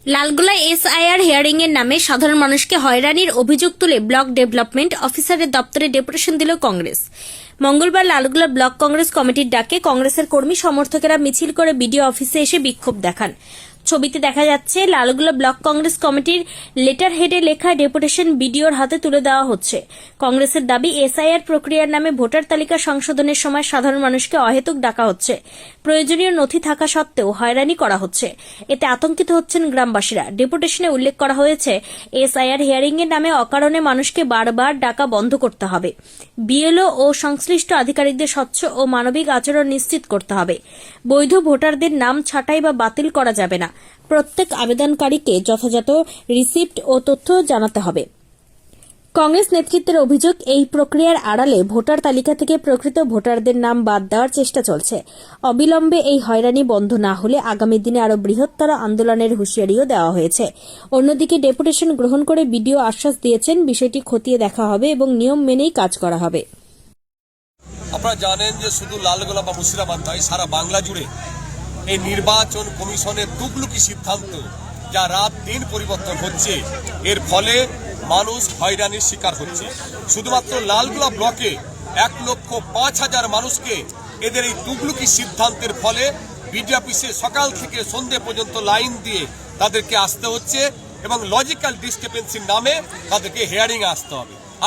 Lalgola SIR hearing এর নামে সাধারণ মানুষকে হয়রানির অভিযোগ তুলে ব্লক ডেভেলপমেন্ট অফিসারের দপ্তরে ডেপুটেশন দিল কংগ্রেস। মঙ্গলবার লালগোলা ব্লক কংগ্রেস কমিটির ডাকে কংগ্রেসের কর্মী সমর্থকেরা মিছিল করে বিডিও অফিসে এসে বিক্ষোভ দেখান। ছবিতে দেখা যাচ্ছে লালগোলা ব্লক কংগ্রেস কমিটির লেটার হেডে লেখা ডেপুটেশন বিডিওর হাতে তুলে দেওয়া হচ্ছে। কংগ্রেসের দাবি, এসআইআর প্রক্রিয়ার নামে ভোটার তালিকা সংশোধনের সময় সাধারণ মানুষকে অহেতুক ডাকা হচ্ছে, প্রয়োজনীয় নথি থাকা সত্ত্বেও হয়রানি করা হচ্ছে। এতে আতঙ্কিত হচ্ছেন গ্রামবাসীরা। ডেপুটেশনে উল্লেখ করা হয়েছে, এসআইআর হিয়ারিং এর নামে অকারণে মানুষকে বারবার ডাকা বন্ধ করতে হবে। বিএলও ও সংশ্লিষ্ট আধিকারিকদের স্বচ্ছ ও মানবিক আচরণ নিশ্চিত করতে হবে। বৈধ ভোটারদের নাম ছাঁটাই বা বাতিল করা যাবে না। প্রত্যেক আবেদনকারীকে যথাযথ রিসিপ্ট ও তথ্য জানাতে হবে। কংগ্রেস নেতৃত্বের অভিযোগ, এই প্রক্রিয়ার আড়ালে ভোটার তালিকা থেকে প্রকৃত ভোটারদের নাম বাদ দেওয়ার চেষ্টা চলছে। অবিলম্বে এই হয়রানি বন্ধ না হলে আগামী দিনে আরও বৃহত্তর আন্দোলনের হুঁশিয়ারিও দেওয়া হয়েছে। অন্যদিকে ডেপুটেশন গ্রহণ করে বিডিও আশ্বাস দিয়েছেন, বিষয়টি খতিয়ে দেখা হবে এবং নিয়ম মেনেই কাজ করা হবে। আপনারা জানেন যে শুধু লালগোলা বা মুর্শিদাবাদ নয়, সারা বাংলা জুড়ে এই নির্বাচন কমিশনের তুগলুকি সিদ্ধান্ত, যা রাত দিন পরিবর্তন হচ্ছে, এর ফলে মানুষ হয়রানির শিকার হচ্ছে। শুধুমাত্র লালগোলা ব্লকে 1,05,000 মানুষকে এদের এই তুগলুকি সিদ্ধান্তের ফলে বিডিও অফিসে সকাল থেকে সন্ধ্যে পর্যন্ত লাইন দিয়ে তাদেরকে আসতে হচ্ছে এবং লজিক্যাল ডিসক্রিপেন্সির নামে তাদেরকে হিয়ারিং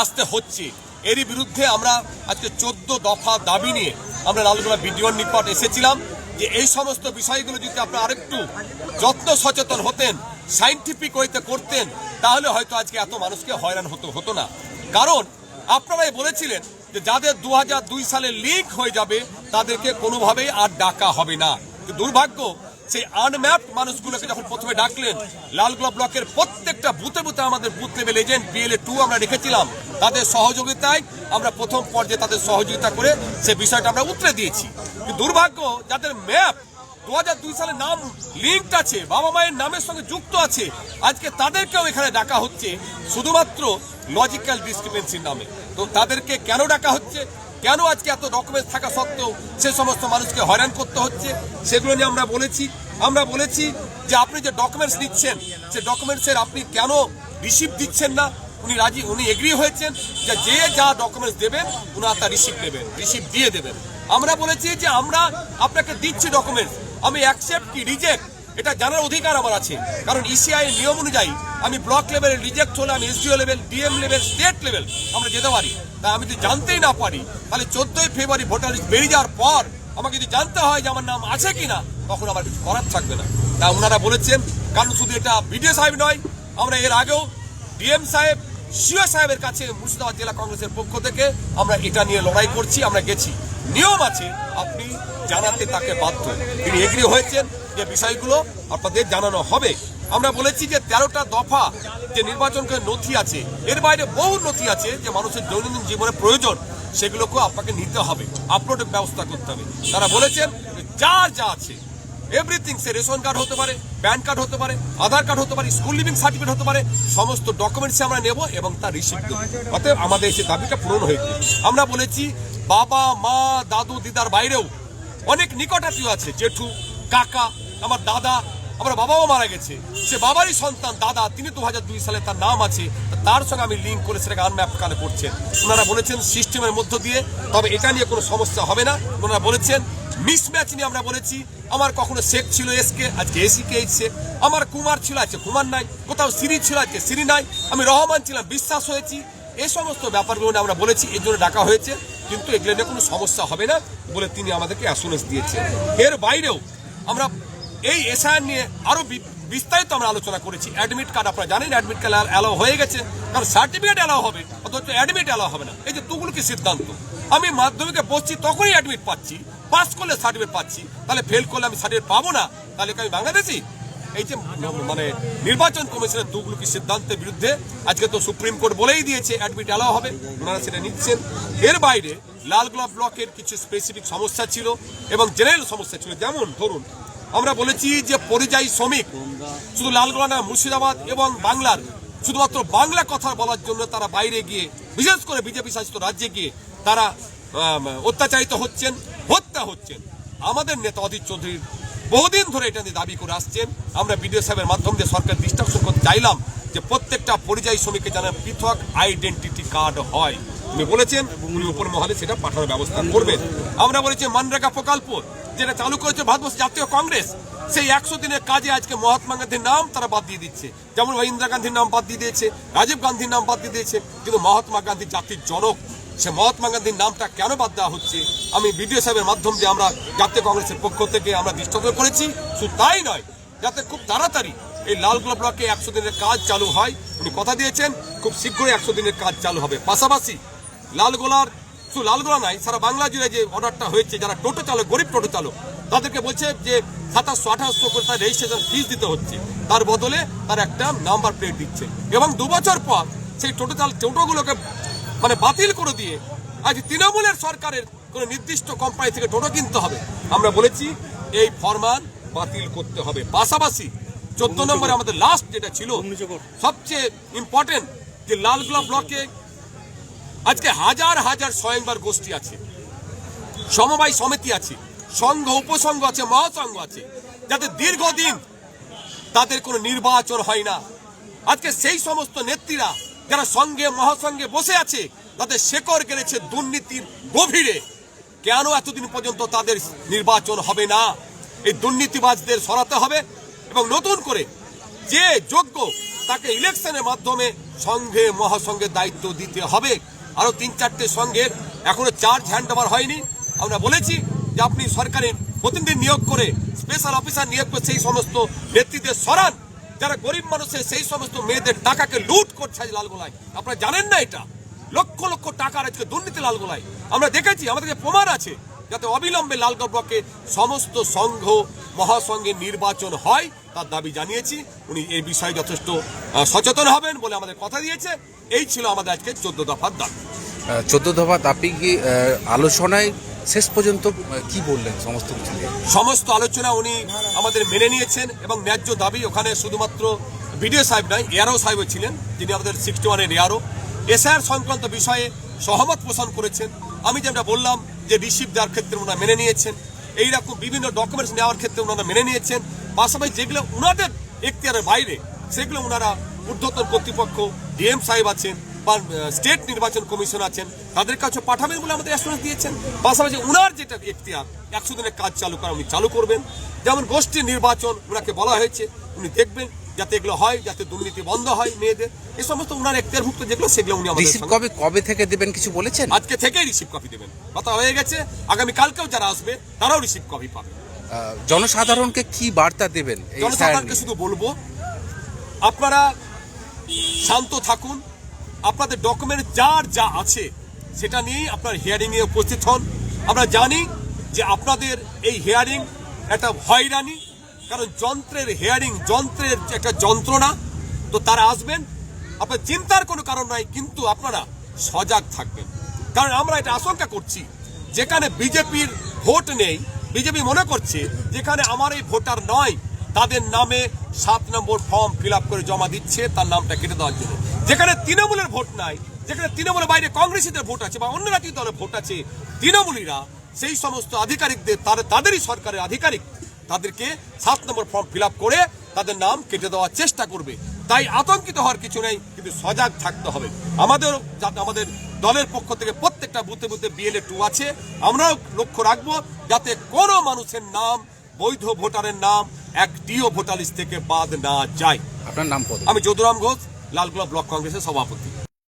আসতে হচ্ছে। এরই বিরুদ্ধে আমরা আজকে 14 দফা দাবি নিয়ে আমরা লালগোলা বিডিওর নিকট এসেছিলাম যে এই সমস্ত বিষয়গুলো যদি আপনারা আরেকটু যত্ন সচেতন হতেন, সাইন্টিফিক ওয়েতে করতেন, তাহলে হয়তো আজকে এত মানুষকে হয়রান হতো না। কারণ আপনারাই বলেছিলেন যে যাদের 2002 সালে লিঙ্ক হয়ে যাবে তাদেরকে কোনোভাবেই আর ডাকা হবে না। দুর্ভাগ্য, সেই আনম্যাপড মানুষগুলোকে যখন প্রথমে ডাকলেন, লালগোলা ব্লকের প্রত্যেকটা বুথে বুথে আমাদের বুথ লেভেল এজেন্ট BLA 2 আমরা রেখেছিলাম, তাদের সহযোগিতায় আমরা প্রথম পর্যায়ে তাদের সহযোগিতা করে সে বিষয়টা আমরা উতরে দিয়েছি। দুর্ভাগ্য, যাদের ম্যাপ 2002 সালে নাম লিঙ্কড আছে, বাবা মায়ের নামের সঙ্গে যুক্ত আছে, আজকে তাদেরকেও এখানে ডাকা হচ্ছে শুধুমাত্র লজিক্যাল ডিসক্রিপেন্সির নামে। তো তাদেরকে কেন ডাকা হচ্ছে, কেন আজকে এত ডকুমেন্টস থাকা সত্ত্বেও সে সমস্ত মানুষকে হয়রান করতে হচ্ছে, সেগুলো নিয়ে আমরা বলেছি যে আপনি যে ডকুমেন্টস নিচ্ছেন, সে ডকুমেন্টসের আপনি কেন রিসিপ্ট দিচ্ছেন না। উনি এগ্রি হয়েছেন যে যা ডকুমেন্টস দেবেন উনার তার রিসিপ্ট দিয়ে দেবেন। আমরা বলেছি যে আমরা আপনাকে দিচ্ছি ডকুমেন্টস, আমি অ্যাকসেপ্ট কি রিজেক্ট এটা জানার অধিকার আমার আছে। কারণ ECI এর নিয়ম অনুযায়ী আমি ব্লক লেভেলে রিজেক্ট হলে আমি SDO level, DM level, state level আমরা যেতে পারি। তা আমি যদি জানতেই না পারি, তাহলে 14ই ফেব্রুয়ারি ভোটার লিস্ট বেরিয়ে যাওয়ার পর আমাকে যদি জানতে হয় যে আমার নাম আছে কিনা, তখন আমার কিছু করার থাকবে না। তা ওনারা বলেছেন, কারণ শুধু এটা BDO সাহেব নয়, আমরা এর আগেও DM সাহেব, CO সাহেবের কাছে মুর্শিদাবাদ জেলা কংগ্রেসের পক্ষ থেকে আমরা এটা নিয়ে লড়াই করছি, আমরা গেছি। নিয়ম আছে, আপনি জানাতে তাকে বাধ্য। তিনি এগ্রি হয়েছেন যে বিষয়গুলো আপনাদের জানানো হবে। আমরা বলেছি যে 13টা দফা যে নির্বাচনের নথি আছে, এর বাইরে বহু নথি আছে যে মানুষের দৈনন্দিন জীবনে প্রয়োজন, সেগুলোকেও আপনাকে নিতে হবে, আপলোডের ব্যবস্থা করতে হবে। তারা বলেছেন যা আছে এভরিথিং, সে রেশন কার্ড হতে পারে, প্যান কার্ড হতে পারে, আধার কার্ড হতে পারে, স্কুল লিভিং সার্টিফিকেট হতে পারে, সমস্ত ডকুমেন্টস আমরা নেব এবং তার রিসিপ্ট দেবো। অতএব আমাদের সেই দাবিটা পূরণ হয়েছে। আমরা বলেছি বাবা মা দাদু দিদার বাইরেও অনেক নিকটাত্মীয় আছে, জেঠু কাকা, আমার দাদা, আমার বাবাও মারা গেছে, সে বাবারই সন্তান দাদা, তিনি 2002 সালে তার নাম আছে, তার সঙ্গে আমি লিঙ্ক করে সেটাকে আনম্যাপ কালে করছেন। ওনারা বলেছেন সিস্টেমের মধ্য দিয়ে, তবে এটা নিয়ে কোনো সমস্যা হবে না। ওনারা বলেছেন মিসম্যাচ নিয়ে আমরা বলেছি, আমার কখনো শেখ ছিল SK, আজকে SK এসছে, আমার কুমার ছিল আজকে কুমার নাই, কোথাও সিরি ছিল আজকে সিরি নাই, আমি রহমান ছিলাম বিশ্বাস হয়েছি। এই সমস্ত ব্যাপারগুলো আমরা বলেছি, এর জন্য ডাকা হয়েছে, কিন্তু এগুলো নিয়ে কোনো সমস্যা হবে না বলে তিনি আমাদেরকে অ্যাসুরেন্স দিয়েছেন। এর বাইরেও আমরা এই এসআইআর নিয়ে আরো বিস্তারিত আমরা আলোচনা করেছি। অ্যাডমিট কার্ড আপনারা জানেন, অ্যাডমিট কার্ড অ্যালাউ হয়ে গেছে, কারণ সার্টিফিকেট অ্যালাউ হবে, অথচ অ্যাডমিট অ্যালাউ হবে না। এই যে তুগুলকি সিদ্ধান্ত, আমি মাধ্যমিকে বসছি তখনই অ্যাডমিট পাচ্ছি, পাস করলে সার্টিফিকেট পাচ্ছি, তাহলে ফেল করলে আমি সার্টিফিকেট পাবো না, তাহলে কি আমি বাংলাদেশি? এই যে নির্বাচন কমিশনের তুগলুকি সিদ্ধান্তের বিরুদ্ধে আজকে তো সুপ্রিম কোর্ট বলেই দিয়েছে অ্যাডমিট অ্যালাউ হবে, ওনারা সেটা নিচ্ছেন। এর বাইরে লালগোলা ব্লকের কিছু স্পেসিফিক সমস্যা ছিল এবং জেনারেল সমস্যা ছিল। যেমন ধরুন, আমরা বলেছি যে পরিযায়ী শ্রমিক শুধু লালগোলা না, মুর্শিদাবাদ এবং বাংলার শুধুমাত্র বাংলা কথা বলার জন্য তারা বাইরে গিয়ে, বিশেষ করে বিজেপি শাসিত রাজ্যে গিয়ে তারা অত্যাচারিত হচ্ছেন, হত্যা হচ্ছেন। আমাদের নেতা অধীর চৌধুরীর বহুদিন ধরে এটা নিয়ে দাবি করে আসছেন। আমরা বিডিও সাহেবের মাধ্যমে সরকার দৃষ্টি আকর্ষণ করতে চাইলাম যে প্রত্যেকটা পরিযায়ী শ্রমিকের যেন পৃথক আইডেন্টিটি কার্ড হয়। উনি বলেছেন উনি উপর মহলে সেটা পাঠানোর ব্যবস্থা করবেন। আমরা বলেছি মনরেগা প্রকল্প যেটা চালু করেছে ভারতবর্ষ জাতীয় কংগ্রেস, সেই 100 দিনের কাজে আজকে মহাত্মা গান্ধীর নাম তারা বাদ দিয়ে দিচ্ছে। যেমন ইন্দিরা গান্ধীর নাম বাদ দিয়ে দিয়েছে, রাজীব গান্ধীর নাম বাদ দিয়ে দিয়েছে, কিন্তু মহাত্মা গান্ধী জাতির জনক, সে মহাত্মা গান্ধীর নামটা কেন বাদ দেওয়া হচ্ছে? আমি বিডিও সাহেবের মাধ্যমে যে আমরা জাতীয় কংগ্রেসের পক্ষ থেকে আমরা দৃষ্টি আকর্ষণ করেছি। শুধু তাই নয়, যাতে খুব তাড়াতাড়ি এই লালগোলা ব্লকে 100 দিনের কাজ চালু হয়। উনি কথা দিয়েছেন খুব শীঘ্রই 100 দিনের কাজ চালু হবে। পাশাপাশি লালগোলার শুধু লালগোলা নাই, সারা বাংলা জুড়ে যে অর্ডারটা হয়েছে, যারা টোটো চালক, গরিব টোটো চালক, তাদেরকে বলছে যে 2700-2800 করে তার রেজিস্ট্রেশন ফিস দিতে হচ্ছে, তার বদলে তার একটা নাম্বার প্লেট দিচ্ছে। এবং 2 বছর পর সেই টোটোগুলোকে মানে বাতিল করে দিয়ে আজ তৃণমূলের সরকারের কোন নির্দিষ্ট কোম্পানি থেকে টোটো কিনতে হবে। আমরা বলেছি এই ফরমান বাতিল করতে হবে। পাশাপাশি 14 নম্বরে আমাদের লাস্ট যেটা ছিল সবচেয়ে ইম্পর্টেন্ট, যে লালগোলা ব্লকে আজকে হাজার হাজার স্বয়ংবর গোষ্ঠী আছে, সমবায় সমিতি আছে, সংঘ উপসংঘ আছে, মহাসংঘ আছে, যাতে দীর্ঘদিন তাদের কোনো নির্বাচন হয় না। আজকে সেই সমস্ত নেত্রীরা যারা সংঘে মহাসংঘে বসে আছে, তাদের শেকড় গেড়েছে দুর্নীতির গভীরে। কেন এতদিন পর্যন্ত তাদের নির্বাচন হবে না? এই দুর্নীতিবাজদের সরাতে হবে এবং নতুন করে যে যোগ্য তাকে ইলেকশনের মাধ্যমে সংঘে মহাসংঘের দায়িত্ব দিতে হবে। আরো 3-4টে সংঘের এখনো চার্জ হ্যান্ড ওভার হয়নি। আমরা বলেছি যে আপনি সরকারি প্রতিনিধি নিয়োগ করে, স্পেশাল অফিসার নিয়োগ করে সেই সমস্ত নেতৃত্বের সরান যারা গরিব মানুষের সেই সমস্ত মেয়েদের টাকাকে লুট করছে আজ লালগোলায়। আপনারা জানেন না এটা? লক্ষ লক্ষ টাকার আজকে দুর্নীতি লালগোলায় আমরা দেখেছি, আমাদের কাছে প্রমাণ আছে। যাতে অবিলম্বে লালগোলা ব্লকে সমস্ত সংঘ মহাসংঘের নির্বাচন হয় তার দাবি জানিয়েছি। উনি এই বিষয়ে যথেষ্ট সচেতন হবেন বলে আমাদের কথা দিয়েছে। এই ছিল আমাদের আজকে 14 দফার দাবি। 14 দফা দাবি কি আলোচনায় শেষ পর্যন্ত কি বললেন? সমস্ত আলোচনা উনি আমাদের মেনে নিয়েছেন এবং ন্যায্য দাবি। ওখানে শুধুমাত্র বিডিও সাহেব নয়, এআরও সাহেব ছিলেন, যিনি আমাদের 61-এর এআরও, এসআইআর সংক্রান্ত বিষয়ে সহমত পোষণ করেছেন। আমি যেটা বললাম যে রিসিভ দেওয়ার ক্ষেত্রে ওনারা মেনে নিয়েছেন, এইরকম বিভিন্ন ডকুমেন্টস নেওয়ার ক্ষেত্রে ওনারা মেনে নিয়েছেন। পাশাপাশি যেগুলো ওনাদের এখতিয়ারের বাইরে সেগুলো ওনারা ঊর্ধ্বতন কর্তৃপক্ষ, ডিএম সাহেব আছেন বা স্টেট নির্বাচন কমিশন আছেন, তাদের কাছে পাঠাবেন বলে আমাদের অ্যাসুরেন্স দিয়েছেন। পাশাপাশি উনার যেটা এখতিয়ার 100 দিনের কাজ চালু করা উনি চালু করবেন। যেমন গোষ্ঠী নির্বাচন ওনাকে বলা হয়েছে, উনি দেখবেন যাতে এগুলো হয়, যাতে দুর্নীতি বন্ধ হয় মেয়েদের, এই সমস্ত উনার এখতিয়ারভুক্ত যেগুলো সেগুলো উনি আমাদের রিসিভ কবে থেকে দেবেন কিছু বলেছেন? আজকে থেকেই রিসিভ কপি দেবেন, কথা হয়ে গেছে। আগামী কালকেও যারা আসবে তারাও রিসিভ কপি পাবে। জনসাধারণকে কি বার্তা দেবেন? জনসাধারণকে শুধু বলবো, আপনারা শান্ত থাকুন, আপনাদের ডকুমেন্ট যার যা আছে সেটা নিয়েই আপনার হিয়ারিং এ উপস্থিত হন। আমরা জানি যে আপনাদের এই হিয়ারিং একটা হয়রানি, কারণ যন্ত্রের হিয়ারিং, যন্ত্রের একটা যন্ত্রণা। তো তারা আসবেন, আপনার চিন্তার কোনো কারণ নাই, কিন্তু আপনারা সজাগ থাকবেন। কারণ আমরা এটা আশঙ্কা করছি, যেখানে বিজেপির ভোট নেই, বিজেপি মনে করছে যেখানে আমার এই ভোটার নয়, তাদের নামে 7 নম্বর ফর্ম ফিল আপ করে জমা দিচ্ছে তার নামটা কেটে দেওয়ার জন্য। যেখানে তৃণমূলের ভোট নাই, যেখানে তৃণমূলের বাইরে কংগ্রেসীদের ভোট আছে বা অন্য রাজনৈতিক দলের ভোট আছে, তৃণমূলীরা সেই সমস্ত আধিকারিকদের, তাদেরই সরকারের আধিকারিক, তাদেরকে 7 নম্বর ফর্ম ফিল আপ করে তাদের নাম কেটে দেওয়ার চেষ্টা করবে। তাই আতঙ্কিত হওয়ার কিছু নেই, কিন্তু সজাগ থাকতে হবে। আমাদের দলের পক্ষ থেকে প্রত্যেকটা বুথে বুথে BLA 2 আছে, আমরাও লক্ষ্য রাখবো যাতে কোনো মানুষের নাম, বৈধ ভোটারের নাম একটিও ভোটার লিস্ট থেকে বাদ না যায়। আপনার নাম? আমি যদুরাম ঘোষ, লালগোলা ব্লক কংগ্রেসের সভাপতি।